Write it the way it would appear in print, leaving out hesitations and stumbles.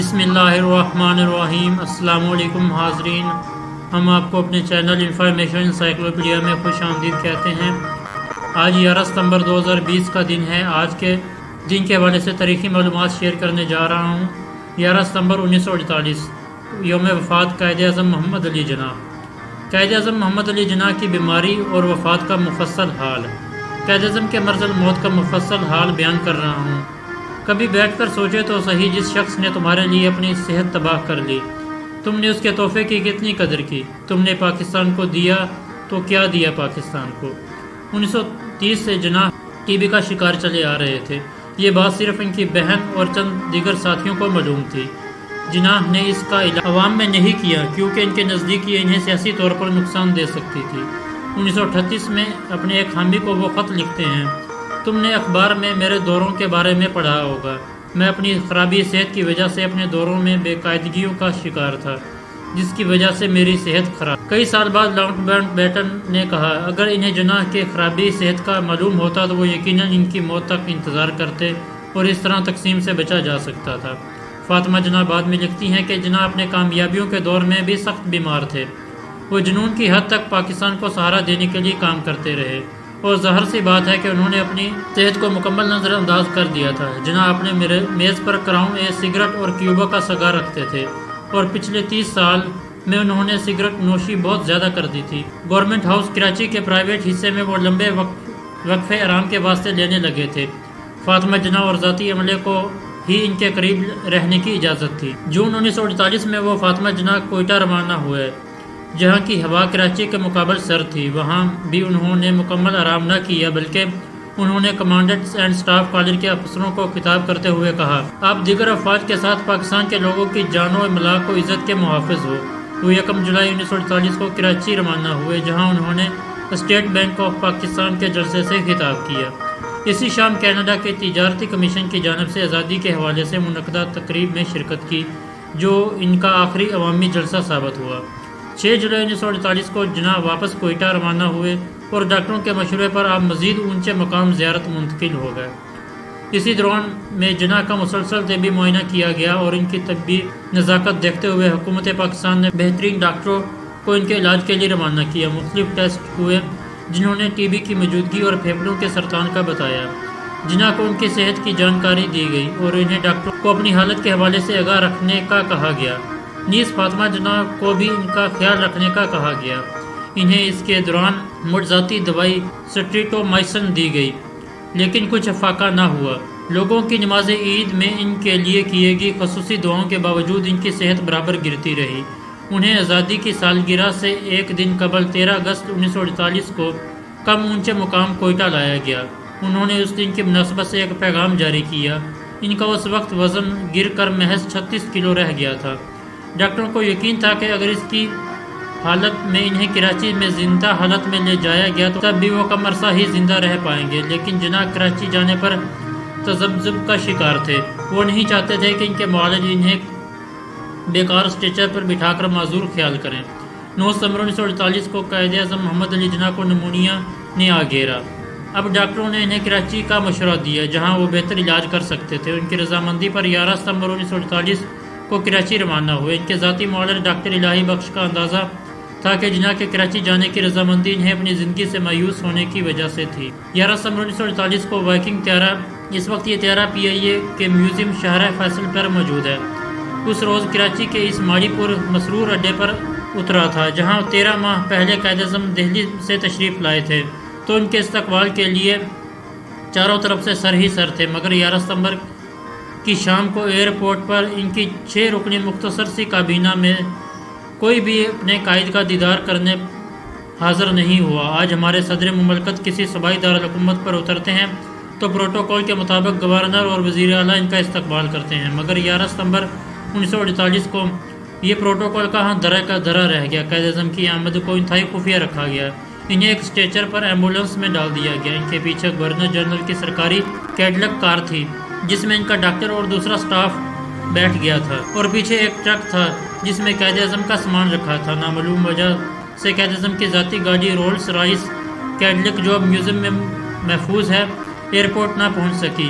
بسم اللہ الرحمن الرحیم۔ السلام علیکم حاضرین، ہم آپ کو اپنے چینل انفارمیشن انسائیکلوپیڈیا میں خوش آمدید کہتے ہیں۔ آج 11 ستمبر 2020 کا دن ہے۔ آج کے دن کے حوالے سے تاریخی معلومات شیئر کرنے جا رہا ہوں۔ 11 ستمبر 1948 یوم وفات قائد اعظم محمد علی جناح۔ قائد اعظم محمد علی جناح کی بیماری اور وفات کا مفصل حال۔ قائد اعظم کے مرض الموت کا مفصل حال بیان کر رہا ہوں۔ کبھی بیٹھ کر سوچے تو صحیح، جس شخص نے تمہارے لیے اپنی صحت تباہ کر لی، تم نے اس کے تحفے کی کتنی قدر کی؟ تم نے پاکستان کو دیا تو کیا دیا پاکستان کو؟ 1930 سے جناح ٹی بی کا شکار چلے آ رہے تھے۔ یہ بات صرف ان کی بہن اور چند دیگر ساتھیوں کو معلوم تھی۔ جناح نے اس کا اعلان عوام میں نہیں کیا کیونکہ ان کے نزدیک یہ انہیں سیاسی طور پر نقصان دے سکتی تھی۔ 1938 میں اپنے ایک حامی کو وہ خط لکھتے ہیں: تم نے اخبار میں میرے دوروں کے بارے میں پڑھا ہوگا۔ میں اپنی خرابی صحت کی وجہ سے اپنے دوروں میں بے قاعدگیوں کا شکار تھا، جس کی وجہ سے میری صحت خراب۔ کئی سال بعد لاؤنٹ بیٹن نے کہا، اگر انہیں جناح کے خرابی صحت کا معلوم ہوتا تو وہ یقیناً ان کی موت تک انتظار کرتے اور اس طرح تقسیم سے بچا جا سکتا تھا۔ فاطمہ جناح بعد میں لکھتی ہیں کہ جناح اپنے کامیابیوں کے دور میں بھی سخت بیمار تھے۔ وہ جنون کی حد تک پاکستان کو سہارا دینے کے لیے کام کرتے رہے، اور ظاہر سی بات ہے کہ انہوں نے اپنی صحت کو مکمل نظر انداز کر دیا تھا۔ جناح اپنے میز پر کراؤن اے سگریٹ اور کیوبا کا سگار رکھتے تھے، اور پچھلے 30 سال میں انہوں نے سگریٹ نوشی بہت زیادہ کر دی تھی۔ گورنمنٹ ہاؤس کراچی کے پرائیویٹ حصے میں وہ لمبے وقفے آرام کے واسطے لینے لگے تھے۔ فاطمہ جناح اور ذاتی عملے کو ہی ان کے قریب رہنے کی اجازت تھی۔ جون 1948 میں وہ فاطمہ جناح کوئٹہ روانہ ہوئے، جہاں کی ہوا کراچی کے مقابل سرد تھی۔ وہاں بھی انہوں نے مکمل آرام نہ کیا، بلکہ انہوں نے کمانڈنٹ اینڈ سٹاف کالج کے افسروں کو خطاب کرتے ہوئے کہا، آپ دیگر افواج کے ساتھ پاکستان کے لوگوں کی جان و مال و عزت کے محافظ ہو۔ وہ 1 جولائی 1948 کو کراچی روانہ ہوئے، جہاں انہوں نے اسٹیٹ بینک آف پاکستان کے جلسے سے خطاب کیا۔ اسی شام کینیڈا کے تجارتی کمیشن کی جانب سے آزادی کے حوالے سے منعقدہ تقریب میں شرکت کی، جو ان کا آخری عوامی جلسہ ثابت ہوا۔ 6 جولائی 1948 کو جناح واپس کوئٹہ روانہ ہوئے، اور ڈاکٹروں کے مشورے پر آپ مزید اونچے مقام زیارت منتقل ہو گئے۔ اسی دوران میں جناح کا مسلسل طبی معائنہ کیا گیا، اور ان کی طبی نزاکت دیکھتے ہوئے حکومت پاکستان نے بہترین ڈاکٹروں کو ان کے علاج کے لیے روانہ کیا۔ مختلف ٹیسٹ ہوئے جنہوں نے ٹی بی کی موجودگی اور پھیپھڑوں کے سرطان کا بتایا۔ جناح کو ان کی صحت کی جانکاری دی گئی، اور انہیں ڈاکٹروں کو اپنی حالت کے حوالے سے آگاہ رکھنے کا کہا گیا۔ نیز فاطمہ جناح کو بھی ان کا خیال رکھنے کا کہا گیا۔ انہیں اس کے دوران معجزاتی دوائی سٹریپٹومائسن دی گئی، لیکن کچھ افاقہ نہ ہوا۔ لوگوں کی نماز عید میں ان کے لیے کیے گی خصوصی دعاؤں کے باوجود ان کی صحت برابر گرتی رہی۔ انہیں آزادی کی سالگرہ سے ایک دن قبل 13 اگست 1948 کو کم اونچے مقام کوئٹہ لایا گیا۔ انہوں نے اس دن کی مناسبت سے ایک پیغام جاری کیا۔ ان کا اس وقت وزن گر کر محض 36 کلو رہ گیا تھا۔ ڈاکٹروں کو یقین تھا کہ اگر اس کی حالت میں انہیں کراچی میں زندہ حالت میں لے جایا گیا تو تب بھی وہ کم عرصہ ہی زندہ رہ پائیں گے، لیکن جناح کراچی جانے پر تذبذب کا شکار تھے۔ وہ نہیں چاہتے تھے کہ ان کے معالج انہیں بیکار اسٹریچر پر بٹھا کر معذور خیال کریں۔ 9 ستمبر 1948 کو قائد اعظم محمد علی جناح کو نمونیا نے آ گھیرا۔ اب ڈاکٹروں نے انہیں کراچی کا مشورہ دیا، جہاں وہ بہتر علاج کر سکتے تھے۔ ان کی رضامندی پر 11 ستمبر 1948 کو کراچی روانہ ہوئے۔ ان کے ذاتی معالج ڈاکٹر الہی بخش کا اندازہ تھا کہ جناح کے کراچی جانے کی رضامندی انہیں اپنی زندگی سے مایوس ہونے کی وجہ سے تھی۔ 11 ستمبر 1948 کو وائکنگ طیارہ، اس وقت یہ طیارہ پی آئی اے کے میوزیم شاہراہ فیصل پر موجود ہے، اس روز کراچی کے اس ماڑی پور مسرور اڈے پر اترا تھا، جہاں 13 ماہ پہلے قائد اعظم دہلی سے تشریف لائے تھے، تو ان کے استقبال کے لیے چاروں طرف سے سر ہی سر تھے۔ مگر 11 ستمبر کی شام کو ایئرپورٹ پر ان کی 6 رکنی مختصر سی کابینہ میں کوئی بھی اپنے قائد کا دیدار کرنے حاضر نہیں ہوا۔ آج ہمارے صدر مملکت کسی صوبائی دارالحکومت پر اترتے ہیں تو پروٹوکول کے مطابق گورنر اور وزیر اعلیٰ ان کا استقبال کرتے ہیں، مگر 11 ستمبر 1948 کو یہ پروٹوکول کہاں درا کا درا رہ گیا۔ قائد اعظم کی آمد کو انتہائی خفیہ رکھا گیا۔ انہیں ایک اسٹریچر پر ایمبولینس میں ڈال دیا گیا۔ ان کے پیچھے گورنر جنرل کی سرکاری کیڈلک کار تھی، جس میں ان کا ڈاکٹر اور دوسرا سٹاف بیٹھ گیا تھا، اور پیچھے ایک ٹرک تھا جس میں قائد اعظم کا سامان رکھا تھا۔ نامعلوم وجہ سے قائد اعظم کی ذاتی گاڑی رولس رائس کیڈلک، جو اب میوزیم میں محفوظ ہے، ایئرپورٹ نہ پہنچ سکی۔